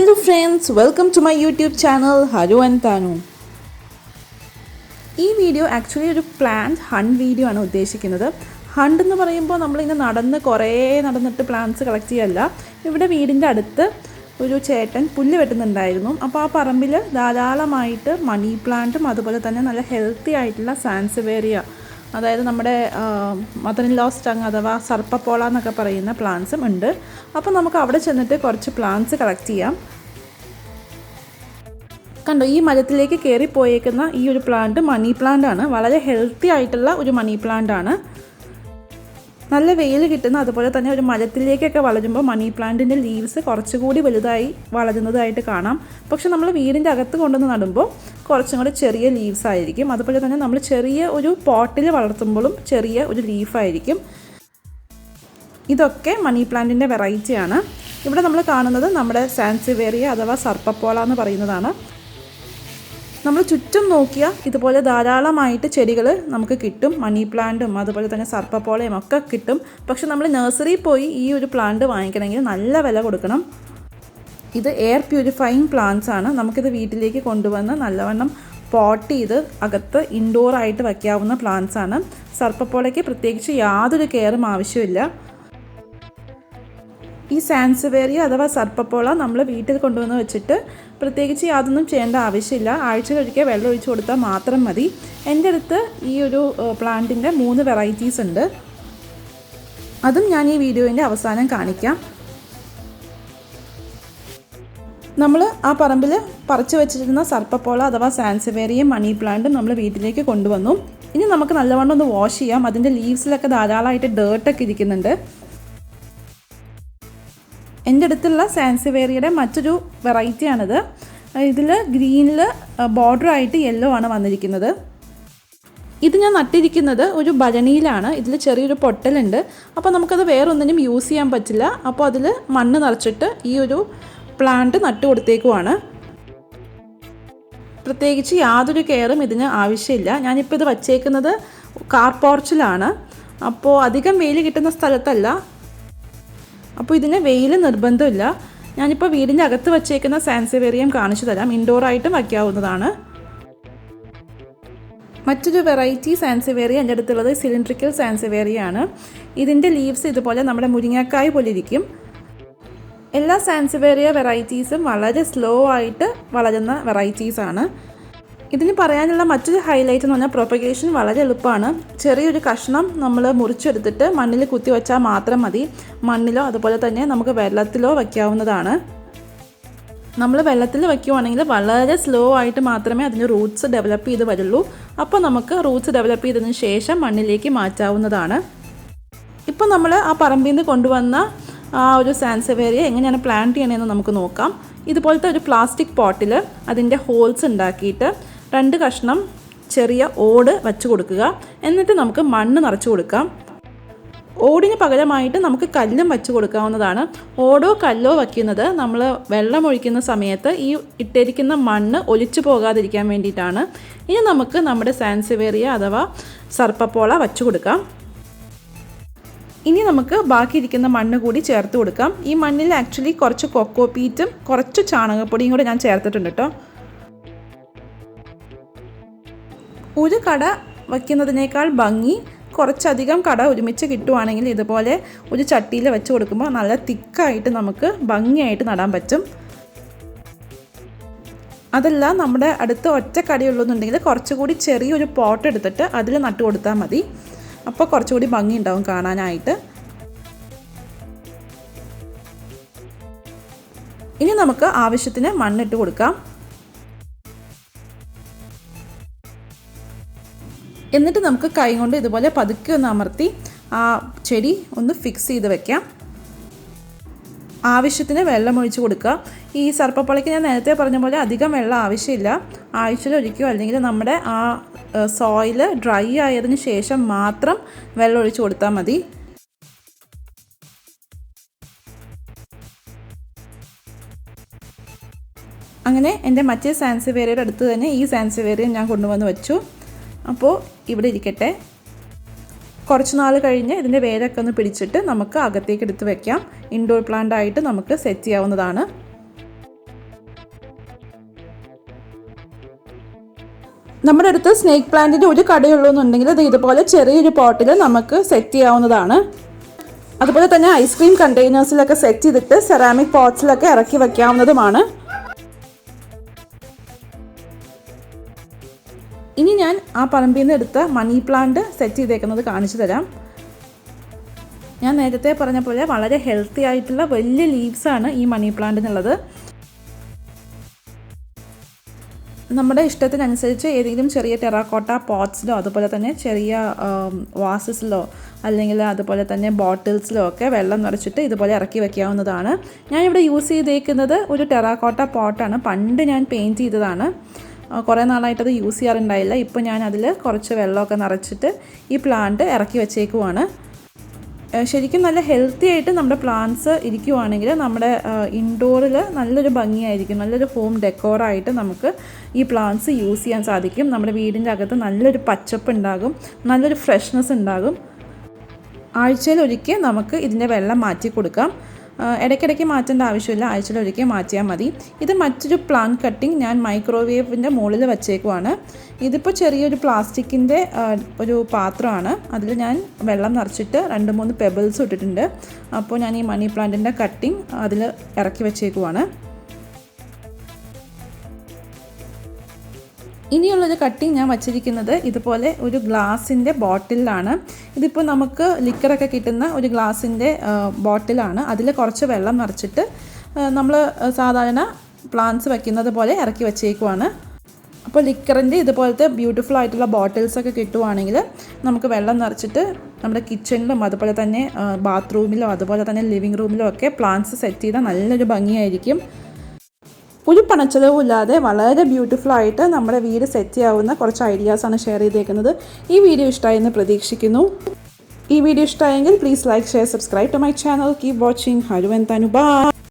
Hello friends, welcome to my YouTube channel Haru and Tanu. ഈ video actually ഒരു plant hunt video ആണ് ഉദ്ദേശിക്കുന്നത്. Hunt എന്ന് പറയുമ്പോൾ നമ്മളിങ്ങനെ നടന്നിട്ട് പ്ലാന്റ്സ് കളക്ട് ചെയ്യല്ല. ഇവിടെ വീടിൻ്റെ അടുത്ത് ഒരു ചേട്ടൻ പുല്ല് വെട്ടുന്നുണ്ടായിരുന്നു. അപ്പോൾ ആ പറമ്പിൽ ധാരാളമായിട്ട് മണി പ്ലാന്റും അതുപോലെ തന്നെ നല്ല ഹെൽത്തി ആയിട്ടുള്ള സാൻസെവേരിയ, അതായത് നമ്മുടെ മദർ ഇൻ ലോസ് ടങ് അഥവാ സർപ്പപ്പോള എന്നൊക്കെ പറയുന്ന പ്ലാന്റ്സും ഉണ്ട്. അപ്പോൾ നമുക്ക് അവിടെ ചെന്നിട്ട് കുറച്ച് പ്ലാന്റ്സ് കളക്ട് ചെയ്യാം. കണ്ടോ, ഈ മരത്തിലേക്ക് കയറിപ്പോയേക്കുന്ന ഈ ഒരു പ്ലാന്റ് മണി പ്ലാന്റ് ആണ്. വളരെ ഹെൽത്തി ആയിട്ടുള്ള ഒരു മണി പ്ലാന്റ് ആണ്. നല്ല വെയിൽ കിട്ടുന്ന, അതുപോലെ തന്നെ ഒരു മരത്തിലേക്കൊക്കെ വളരുമ്പോൾ മണി പ്ലാന്റിൻ്റെ ലീവ്സ് കുറച്ചുകൂടി വലുതായി വളരുന്നതായിട്ട് കാണാം. പക്ഷെ നമ്മൾ വീടിൻ്റെ അകത്ത് കൊണ്ടുവന്ന് നടുമ്പോൾ കുറച്ചും കൂടി ചെറിയ ലീവ്സ് ആയിരിക്കും. അതുപോലെ തന്നെ നമ്മൾ ചെറിയ ഒരു പോട്ടിൽ വളർത്തുമ്പോഴും ചെറിയ ഒരു ലീഫായിരിക്കും. ഇതൊക്കെ മണി പ്ലാന്റിൻ്റെ വെറൈറ്റിയാണ്. ഇവിടെ നമ്മൾ കാണുന്നത് നമ്മുടെ സാൻസെവേരിയ അഥവാ സർപ്പപ്പോള എന്ന് പറയുന്നതാണ്. നമ്മൾ ചുറ്റും നോക്കിയാൽ ഇതുപോലെ ധാരാളമായിട്ട് ചെടികൾ നമുക്ക് കിട്ടും. മണി പ്ലാന്റും അതുപോലെ തന്നെ സർപ്പപ്പോളയും ഒക്കെ കിട്ടും. പക്ഷെ നമ്മൾ നഴ്സറിയിൽ പോയി ഈ ഒരു പ്ലാന്റ് വാങ്ങിക്കണമെങ്കിൽ നല്ല വില കൊടുക്കണം. ഇത് എയർ പ്യൂരിഫയിങ് പ്ലാന്റ്സ് ആണ്. നമുക്കിത് വീട്ടിലേക്ക് കൊണ്ടുവന്ന് നല്ലവണ്ണം പോട്ട് ചെയ്ത് അകത്ത് ഇൻഡോറായിട്ട് വയ്ക്കാവുന്ന പ്ലാന്റ്സ് ആണ്. സർപ്പപ്പോളയ്ക്ക് പ്രത്യേകിച്ച് യാതൊരു കെയറും ആവശ്യമില്ല. ഈ സാൻസെവേരിയ അഥവാ സർപ്പപ്പോള നമ്മൾ വീട്ടിൽ കൊണ്ടുവന്ന് വെച്ചിട്ട് പ്രത്യേകിച്ച് യാതൊന്നും ചെയ്യേണ്ട ആവശ്യമില്ല. ആഴ്ചയിലൊരിക്കൽ വെള്ളം ഒഴിച്ച് കൊടുത്താൽ മാത്രം മതി. എൻ്റെ അടുത്ത് ഈ ഒരു പ്ലാന്റിൻ്റെ 3 വെറൈറ്റീസ് ഉണ്ട്. അതും ഞാൻ ഈ വീഡിയോൻ്റെ അവസാനം കാണിക്കാം. നമ്മൾ ആ പറമ്പിൽ പറിച്ചു വെച്ചിരുന്ന സർപ്പപ്പോള അഥവാ സാൻസെവേരിയയും മണി പ്ലാന്റും നമ്മൾ വീട്ടിലേക്ക് കൊണ്ടുവന്നു. ഇനി നമുക്ക് നല്ലവണ്ണം ഒന്ന് വാഷ് ചെയ്യാം. അതിൻ്റെ ലീവ്സിലൊക്കെ ധാരാളമായിട്ട് ഡേർട്ടൊക്കെ ഇരിക്കുന്നുണ്ട്. എൻ്റെ അടുത്തുള്ള സാൻസെവേരിയയുടെ മറ്റൊരു വെറൈറ്റിയാണിത്. ഇതിൽ ഗ്രീനിൽ ബോർഡറായിട്ട് യെല്ലോ ആണ് വന്നിരിക്കുന്നത്. ഇത് ഞാൻ നട്ടിരിക്കുന്നത് ഒരു ഭരണിയിലാണ്. ഇതിൽ ചെറിയൊരു പൊട്ടലുണ്ട്. അപ്പോൾ നമുക്കത് വേറൊന്നിനും യൂസ് ചെയ്യാൻ പറ്റില്ല. അപ്പോൾ അതിൽ മണ്ണ് നിറച്ചിട്ട് ഈ ഒരു പ്ലാന്റ് നട്ടു കൊടുത്തേക്കുവാണ്. പ്രത്യേകിച്ച് യാതൊരു കെയറും ഇതിന് ആവശ്യമില്ല. ഞാനിപ്പോൾ ഇത് വച്ചേക്കുന്നത് കാർ പോർച്ചിലാണ്. അപ്പോൾ അധികം വെയിൽ കിട്ടുന്ന സ്ഥലത്തല്ല. അപ്പോൾ ഇതിന് വെയിൽ നിർബന്ധമില്ല. ഞാനിപ്പോൾ വീടിൻ്റെ അകത്ത് വച്ചേക്കുന്ന സാൻസെവേരിയം കാണിച്ചു തരാം. ഇൻഡോറായിട്ടും വയ്ക്കാവുന്നതാണ്. മറ്റൊരു വെറൈറ്റി സാൻസെവേരിയ എൻ്റെ അടുത്തുള്ളത് സിലിണ്ട്രിക്കൽ സാൻസെവേരിയ ആണ്. ഇതിൻ്റെ ലീവ്സ് ഇതുപോലെ നമ്മുടെ മുരിങ്ങക്കായ് പോലെ ഇരിക്കും. എല്ലാ സാൻസെവേരിയ വെറൈറ്റീസും വളരെ സ്ലോ ആയിട്ട് വളരുന്ന വെറൈറ്റീസാണ്. ഇതിന് പറയാനുള്ള മറ്റൊരു ഹൈലൈറ്റ് എന്ന് പറഞ്ഞാൽ പ്രൊപ്പഗേഷൻ വളരെ എളുപ്പമാണ്. ചെറിയൊരു കഷ്ണം നമ്മൾ മുറിച്ചെടുത്തിട്ട് മണ്ണിൽ കുത്തി വെച്ചാൽ മാത്രം മതി. മണ്ണിലോ അതുപോലെ തന്നെ നമുക്ക് വെള്ളത്തിലോ വയ്ക്കാവുന്നതാണ്. നമ്മൾ വെള്ളത്തിൽ വയ്ക്കുവാണെങ്കിൽ വളരെ സ്ലോ ആയിട്ട് മാത്രമേ അതിന് റൂട്ട്സ് ഡെവലപ്പ് ചെയ്ത് വരുള്ളൂ. അപ്പോൾ നമുക്ക് റൂട്ട്സ് ഡെവലപ്പ് ചെയ്തതിന് ശേഷം മണ്ണിലേക്ക് മാറ്റാവുന്നതാണ്. ഇപ്പോൾ നമ്മൾ ആ പറമ്പിൽ നിന്ന് കൊണ്ടുവന്ന ആ ഒരു സാൻസെവേരിയ എങ്ങനെയാണ് പ്ലാന്റ് ചെയ്യണമെന്ന് നമുക്ക് നോക്കാം. ഇതുപോലത്തെ ഒരു പ്ലാസ്റ്റിക് പോട്ടിൽ അതിൻ്റെ ഹോൾസ് ഉണ്ടാക്കിയിട്ട് 2 കഷ്ണം ചെറിയ ഓട് വച്ച് കൊടുക്കുക. എന്നിട്ട് നമുക്ക് മണ്ണ് നിറച്ച് കൊടുക്കാം. ഓടിന് പകരമായിട്ട് നമുക്ക് കല്ലും വച്ച് കൊടുക്കാവുന്നതാണ്. ഓടോ കല്ലോ വയ്ക്കുന്നത് നമ്മൾ വെള്ളം ഒഴിക്കുന്ന സമയത്ത് ഈ ഇട്ടിരിക്കുന്ന മണ്ണ് ഒലിച്ചു പോകാതിരിക്കാൻ വേണ്ടിയിട്ടാണ്. ഇനി നമുക്ക് നമ്മുടെ സാൻസെവേരിയ അഥവാ സർപ്പപ്പോള വച്ച് കൊടുക്കാം. ഇനി നമുക്ക് ബാക്കിയിരിക്കുന്ന മണ്ണ് കൂടി ചേർത്ത് കൊടുക്കാം. ഈ മണ്ണിൽ ആക്ച്വലി കുറച്ച് കൊക്കോപീറ്റും കുറച്ച് ചാണകപ്പൊടിയും കൂടെ ഞാൻ ചേർത്തിട്ടുണ്ട് കേട്ടോ. ഒരു കട വയ്ക്കുന്നതിനേക്കാൾ ഭംഗി കുറച്ചധികം കട ഒരുമിച്ച് കിട്ടുവാണെങ്കിൽ ഇതുപോലെ ഒരു ചട്ടിയിൽ വെച്ച് കൊടുക്കുമ്പോൾ നല്ല തിക്കായിട്ട് നമുക്ക് ഭംഗിയായിട്ട് നടാൻ പറ്റും. അതല്ല നമ്മുടെ അടുത്ത് ഒറ്റ കടയുള്ളൂന്നുണ്ടെങ്കിൽ കുറച്ചുകൂടി ചെറിയൊരു പോട്ട് എടുത്തിട്ട് അതിൽ നട്ടു കൊടുത്താൽ മതി. അപ്പോൾ കുറച്ചുകൂടി ഭംഗി ഉണ്ടാവും കാണാനായിട്ട്. ഇനി നമുക്ക് ആവശ്യത്തിന് മണ്ണിട്ട് കൊടുക്കാം. എന്നിട്ട് നമുക്ക് കൈ കൊണ്ട് ഇതുപോലെ പതുക്കെ ഒന്ന് അമർത്തി ആ ചെടി ഒന്ന് ഫിക്സ് ചെയ്ത് വെക്കാം. ആവശ്യത്തിന് വെള്ളം ഒഴിച്ച് കൊടുക്കുക. ഈ സർപ്പപ്പോളയ്ക്ക് ഞാൻ നേരത്തെ പറഞ്ഞ പോലെ അധികം വെള്ളം ആവശ്യമില്ല. ആഴ്ചയിലൊരിക്കോ അല്ലെങ്കിൽ നമ്മുടെ ആ സോയിൽ ഡ്രൈ ആയതിന് ശേഷം മാത്രം വെള്ളം ഒഴിച്ച് കൊടുത്താൽ മതി. അങ്ങനെ എൻ്റെ മറ്റേ സാൻസെവേരിയയുടെ അടുത്ത് തന്നെ ഈ സാൻസെവേരിയ ഞാൻ കൊണ്ടുവന്ന് വെച്ചു. അപ്പോൾ ഇവിടെ ഇരിക്കട്ടെ. കുറച്ച് നാൾ കഴിഞ്ഞ് ഇതിൻ്റെ വേരൊക്കെ ഒന്ന് പിടിച്ചിട്ട് നമുക്ക് അകത്തേക്ക് എടുത്ത് വെക്കാം. ഇൻഡോർ പ്ലാന്റ് ആയിട്ട് നമുക്ക് സെറ്റ് ചെയ്യാവുന്നതാണ്. നമ്മുടെ അടുത്ത് സ്നേക്ക് പ്ലാന്റിൻ്റെ ഒരു കടയുള്ളൂ എന്നുണ്ടെങ്കിൽ അത് ഇതുപോലെ ചെറിയൊരു പോട്ടിൽ നമുക്ക് സെറ്റ് ചെയ്യാവുന്നതാണ്. അതുപോലെ തന്നെ ഐസ്ക്രീം കണ്ടെയ്നേഴ്സിലൊക്കെ സെറ്റ് ചെയ്തിട്ട് സെറാമിക് പോട്ട്സിലൊക്കെ ഇറക്കി വയ്ക്കാവുന്നതുമാണ്. ഇനി ഞാൻ ആ പറമ്പിൽ നിന്ന് എടുത്ത മണി പ്ലാന്റ് സെറ്റ് ചെയ്തേക്കുന്നത് കാണിച്ചു തരാം. ഞാൻ നേരത്തെ പറഞ്ഞ പോലെ വളരെ ഹെൽത്തി ആയിട്ടുള്ള വലിയ ലീവ്സാണ് ഈ മണി പ്ലാന്റിനുള്ളത്. നമ്മുടെ ഇഷ്ടത്തിനനുസരിച്ച് ഏതെങ്കിലും ചെറിയ ടെറാക്കോട്ട പോട്ട്സിലോ അതുപോലെ തന്നെ ചെറിയ വാസസിലോ അല്ലെങ്കിൽ അതുപോലെ തന്നെ ബോട്ടിൽസിലോ ഒക്കെ വെള്ളം നിറച്ചിട്ട് ഇതുപോലെ ഇറക്കി വയ്ക്കാവുന്നതാണ്. ഞാനിവിടെ യൂസ് ചെയ്തേക്കുന്നത് ഒരു ടെറാക്കോട്ട പോട്ടാണ്. പണ്ട് ഞാൻ പെയിൻറ്റ് ചെയ്തതാണ്. കുറേ നാളായിട്ടത് യൂസ് ചെയ്യാറുണ്ടായില്ല. ഇപ്പോൾ ഞാൻ അതിൽ കുറച്ച് വെള്ളമൊക്കെ നിറച്ചിട്ട് ഈ പ്ലാന്റ് ഇറക്കി വെച്ചേക്കുവാണ്. ശരിക്കും നല്ല ഹെൽത്തി ആയിട്ട് നമ്മുടെ പ്ലാന്റ്സ് ഇരിക്കുവാണെങ്കിൽ നമ്മുടെ ഇൻഡോറിൽ നല്ലൊരു ഭംഗിയായിരിക്കും. നല്ലൊരു ഹോം ഡെക്കോറായിട്ട് നമുക്ക് ഈ പ്ലാന്റ്സ് യൂസ് ചെയ്യാൻ സാധിക്കും. നമ്മുടെ വീടിൻ്റെ അകത്ത് നല്ലൊരു പച്ചപ്പ് ഉണ്ടാകും, നല്ലൊരു ഫ്രഷ്നെസ് ഉണ്ടാകും. ആഴ്ചയിലൊരിക്കൽ നമുക്ക് ഇതിൻ്റെ വെള്ളം മാറ്റി കൊടുക്കാം. ഇടയ്ക്കിടയ്ക്ക് മാറ്റേണ്ട ആവശ്യമില്ല, ആഴ്ചയിലൊരിക്കൽ മാറ്റിയാൽ മതി. ഇത് മറ്റൊരു പ്ലാന്റ് കട്ടിങ് ഞാൻ മൈക്രോവേവിൻ്റെ മുകളിൽ വച്ചേക്കുവാണ്. ഇതിപ്പോൾ ചെറിയൊരു പ്ലാസ്റ്റിക്കിൻ്റെ ഒരു പാത്രമാണ്. അതിൽ ഞാൻ വെള്ളം നിറച്ചിട്ട് 2-3 പെബിൾസ് ഇട്ടിട്ടുണ്ട്. അപ്പോൾ ഞാൻ ഈ മണി പ്ലാന്റിൻ്റെ കട്ടിങ് അതിൽ ഇറക്കി വച്ചേക്കുവാണ്. ഇനിയുള്ളൊരു കട്ടിങ് ഞാൻ വച്ചിരിക്കുന്നത് ഇതുപോലെ ഒരു ഗ്ലാസിൻ്റെ ബോട്ടിലാണ്. ഇതിപ്പോൾ നമുക്ക് ലിക്കറൊക്കെ കിട്ടുന്ന ഒരു ഗ്ലാസിൻ്റെ ബോട്ടിലാണ്. അതിൽ കുറച്ച് വെള്ളം നിറച്ചിട്ട് നമ്മൾ സാധാരണ പ്ലാന്റ്സ് വയ്ക്കുന്നത് പോലെ ഇറക്കി വച്ചേക്കുവാണ്. അപ്പോൾ ലിക്കറിൻ്റെ ഇതുപോലത്തെ ബ്യൂട്ടിഫുൾ ആയിട്ടുള്ള ബോട്ടിൽസൊക്കെ കിട്ടുവാണെങ്കിൽ നമുക്ക് വെള്ളം നിറച്ചിട്ട് നമ്മുടെ കിച്ചണിലും അതുപോലെ തന്നെ ബാത്റൂമിലോ അതുപോലെ തന്നെ ലിവിങ് റൂമിലോ ഒക്കെ പ്ലാന്റ്സ് സെറ്റ് ചെയ്താൽ നല്ലൊരു ഭംഗിയായിരിക്കും. ഒരു പണച്ചെലവും ഇല്ലാതെ വളരെ ബ്യൂട്ടിഫുൾ ആയിട്ട് നമ്മുടെ വീട് സെറ്റ് ചെയ്യാവുന്ന കുറച്ച് ഐഡിയാസാണ് ഷെയർ ചെയ്തേക്കുന്നത്. ഈ വീഡിയോ ഇഷ്ടമായെന്ന് പ്രതീക്ഷിക്കുന്നു. ഈ വീഡിയോ ഇഷ്ടമായെങ്കിൽ please like, share, subscribe to my channel. Keep watching. Haru and Tanu. By.